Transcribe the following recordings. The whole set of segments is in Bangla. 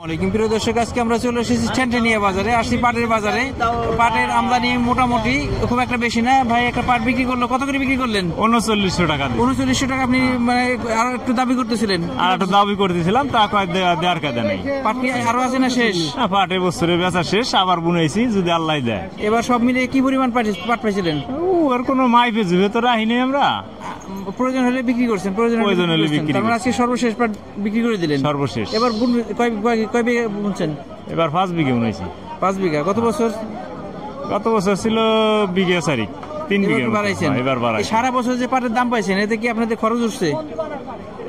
প্রিয় দর্শক, আজকে আমরা চলে এসেছি ঠেনঠেনিয়া বাজারে। আসছি পাটের বাজারে। পাটের আমদানি মোটামুটি খুব একটা বেশি না। ভাই একটা পাট বিক্রি করলো, কত করে বিক্রি করলেন? 3900 টাকা। 3900 টাকা। আপনি মানে আরো একটু দাবি করতেছিলেন? আর একটু দাবি করতেছিলাম, তা দেওয়ার কাজে নেই। পাট কি আরো আছে না শেষ? পাট এবছরে বেচা শেষ, আবার বুনেছি যদি আল্লাহ দেয়। এবার সব মিলে কি পরিমাণ পাট পাইছিলেন? ওর কোনো মাইপে জুবে তো রাখিনি আমরা। প্রয়োজন হলে বিক্রি করছেন? প্রয়োজন হলে বিক্রি। তার মানে আজকে সর্বশেষ পাট বিক্রি করে দিলেন? সর্বশেষ। এবার কয় বিঘা বুনছেন? এবার 5 বিঘা বুনেছি। 5 বিঘা। গত বছর ছিল বিঘা 3 বিঘা বাড়াইছেন? এবার বাড়াই। সারা বছর যে পাটের দাম পাইছেন, এতে কি আপনাদের খরচ উঠছে?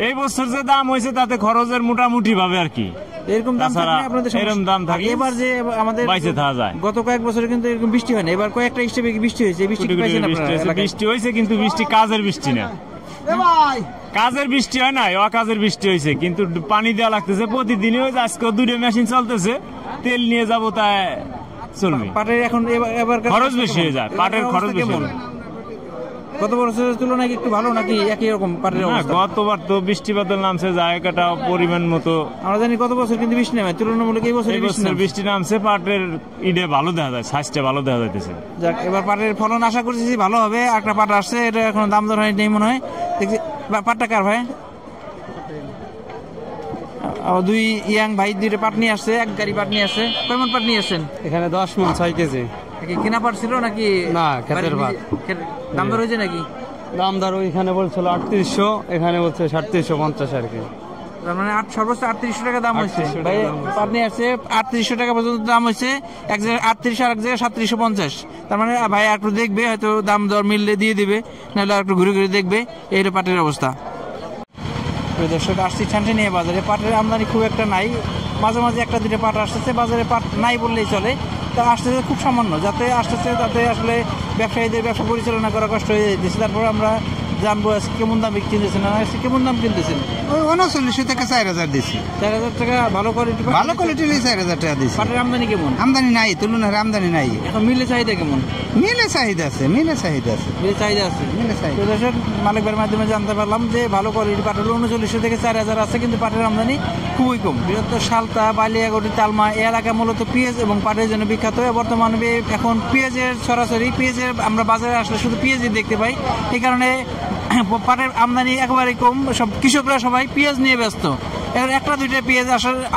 এই বছর যে দাম হয়েছে তাতে খরচের মোটামুটি ভাবে আর কি। এরকম দাম থাকলে আপনাদের এরকম দাম থাকে। এবার যে আমাদের বাইচে থাকা যায়, গত কয়েক বছরে কিন্তু এরকম বৃষ্টি হয় না। এবার কয়েকটা স্টেপে বৃষ্টি হয়েছে। বৃষ্টি হয়েছে কিন্তু বৃষ্টি কাজের বৃষ্টি না। কাজের বৃষ্টি হয় না, অকাজের বৃষ্টি হয়েছে। কিন্তু পানি দেওয়া লাগতেছে প্রতিদিনই। হয়েছে আজকে 2টা মেশিন চলতেছে, তেল নিয়ে যাবো, তাই চলবে। পাটের এখন এবার খরচ বেশি হয়ে যায়। পাটের খরচ বেশি। গত বছরের তুলনায় একটু ভালো নাকি একই রকম পাটের অবস্থা? গতবার তো বৃষ্টিপাতের নামছে জায়গাটা পরিমাণ মতো। আমরা জানি গত বছর কিন্তু বৃষ্টি নামে, তুলনামূলক এই বছর বৃষ্টি নামছে। পাটের ইডে ভালো দেখা যায়, সাইজটা ভালো দেখা যাইতেছে। যাক, এবার পাটের ফলন আশা করছি ভালো হবে। একটা পাট আসছে, এটা এখন দাম দর হয় নেই মনে হয়। দেখছি পাটটা কার ভাই? 2 ইয়াং ভাই 2টা পাট নিয়ে আসছে, এক গাড়ি পাট নিয়ে আসছে। কেমন পাট নিয়ে আসছেন? এখানে 10 মণ 6 কেজি। কিনা পাট ছিল নাকি? না, ক্ষেতের পাট। দাম দর হয়েছে নাকি? দাম দর ওইখানে বলছিল 3800, এখানে বলছে 3750 আর কি। তার মানে সর্বোচ্চ 3800 টাকা দাম হয়েছে। ভাই পাট নিয়ে আসছে 3800 টাকা পর্যন্ত দাম হয়েছে। এক জায়গায় 38 আর এক জায়গায় 3750। তার মানে ভাই একটু দেখবে, হয়তো দাম দর মিললে দিয়ে দিবে, নাহলে একটু ঘুরে ঘুরে দেখবে। এই পাটের অবস্থা। দর্শক, আসছি ঠেনঠেনিয়া বাজারে। পাটের আমদানি খুব একটা নাই। মাঝে মাঝে 1-2টা পাট আসতেছে। বাজারে পাট নাই বললেই চলে। তা আসতেছে খুব সামান্য, যাতে আসতেছে তাতে আসলে ব্যবসায়ীদের ব্যবসা পরিচালনা করা কষ্ট হয়ে যাচ্ছে। তারপরে আমরা জানবো আজকে কেমন দাম কিনতেছেন, কেমন দাম কিনতেছেন? 3900 থেকে 4000 দিচ্ছি। 4000 টাকা। ভালো কোয়ালিটি? ভালো কোয়ালিটি 4000 টাকা দিচ্ছি। পাটের আমদানি কেমন? আমদানি নাই, তুলনার আমদানি নাই। এখন মিলে চাহিদা কেমন? মিলে চাহিদা আছে। মিলে চাহিদা আছে। মালিক ভাইয়ের মাধ্যমে জানতে পারলাম যে ভালো কোয়ালিটি পাট হলো 3900 থেকে 4000 আছে, কিন্তু পাটের আমদানি খুবই কম। বৃহত্তর সালতা, বালিয়াগড়ি, তালমা এই এলাকা মূলত পেঁয়াজ এবং পাটের জন্য বিখ্যাত। বর্তমানে এখন পেঁয়াজের সরাসরি আমরা বাজারে আসলে শুধু পেঁয়াজই দেখতে পাই। এই কারণে পাটের আমদানি একেবারে কম। সব কৃষকরা সবাই পেঁয়াজ নিয়ে ব্যস্ত। এবার 1-2টা পেঁয়াজ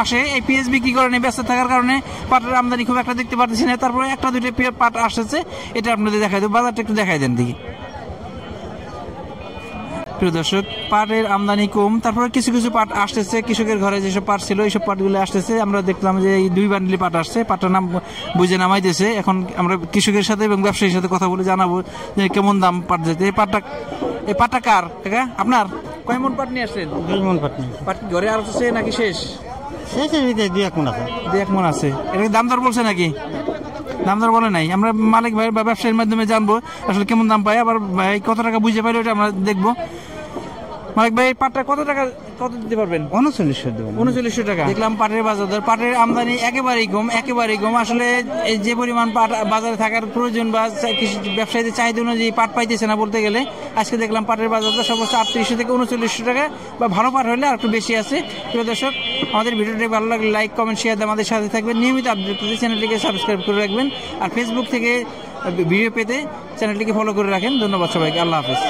আসে, এই পেঁয়াজ বিক্রি করে নিয়ে ব্যস্ত থাকার কারণে পাটের আমদানি খুব একটা দেখতে পাচ্ছি না। তারপরে 1-2টা পাট আসছে, এটা আপনাদের দেখাই দেবো। বাজারটা একটু দেখাই দেন দেখি। প্রিয় দর্শক, পাটের আমদানি কম। তারপরে কিছু কিছু পাট আসতেছে, কৃষকের ঘরে যেসব পাট ছিল এইসব পাটগুলো আসতেছে। আমরা দেখলাম যে এই 2 বান্ডিল পাট আসছে। পাটটার নাম বুঝে নামাইতেছে। এখন আমরা কৃষকের সাথে এবং ব্যবসায়ীর সাথে কথা বলে জানাবো যে কেমন দাম পাট যেতে। এই পাটটা কার কাকা? আপনার? কয় মণ পাট নিয়ে আসছেন? 2 মণ পাট। পাট ঘরে আর আছে নাকি শেষ? শেষ 2-1 মণ আছে। 2-1 মণ আছে। এটা দাম দর বলছে নাকি? দাম দর বলে নাই। আমরা মালিক ভাই বা ব্যবসায়ীর মাধ্যমে জানবো আসলে কেমন দাম পাই। আবার ভাই কত টাকা বুঝে পাইলে ওটা আমরা দেখবো। মালিক ভাই, পাটটা কত দিতে পারবেন? 3900 টাকা। দেখলাম পাটের বাজার, পাটের আমদানি একেবারেই কম। আসলে যে পরিমাণ পাট বাজারে থাকার প্রয়োজন বা ব্যবসায়ীদের চাহিদা অনুযায়ী পাট পাইতেছে না বলতে গেলে। আজকে দেখলাম পাটের বাজার সর্বোচ্চ 3800 থেকে 3900 টাকা, বা ভালো পাট হলে আর একটু বেশি আছে। প্রিয় দর্শক, আমাদের ভিডিওটি ভালো লাগলে লাইক, কমেন্ট, শেয়ার দিয়ে আমাদের সাথে থাকবেন। নিয়মিত আপডেট পেতে চ্যানেলটিকে সাবস্ক্রাইব করে রাখবেন। আর ফেসবুক থেকে ভিডিও পেতে চ্যানেলটিকে ফলো করে রাখেন। ধন্যবাদ সবাইকে। আল্লাহ হাফেজ।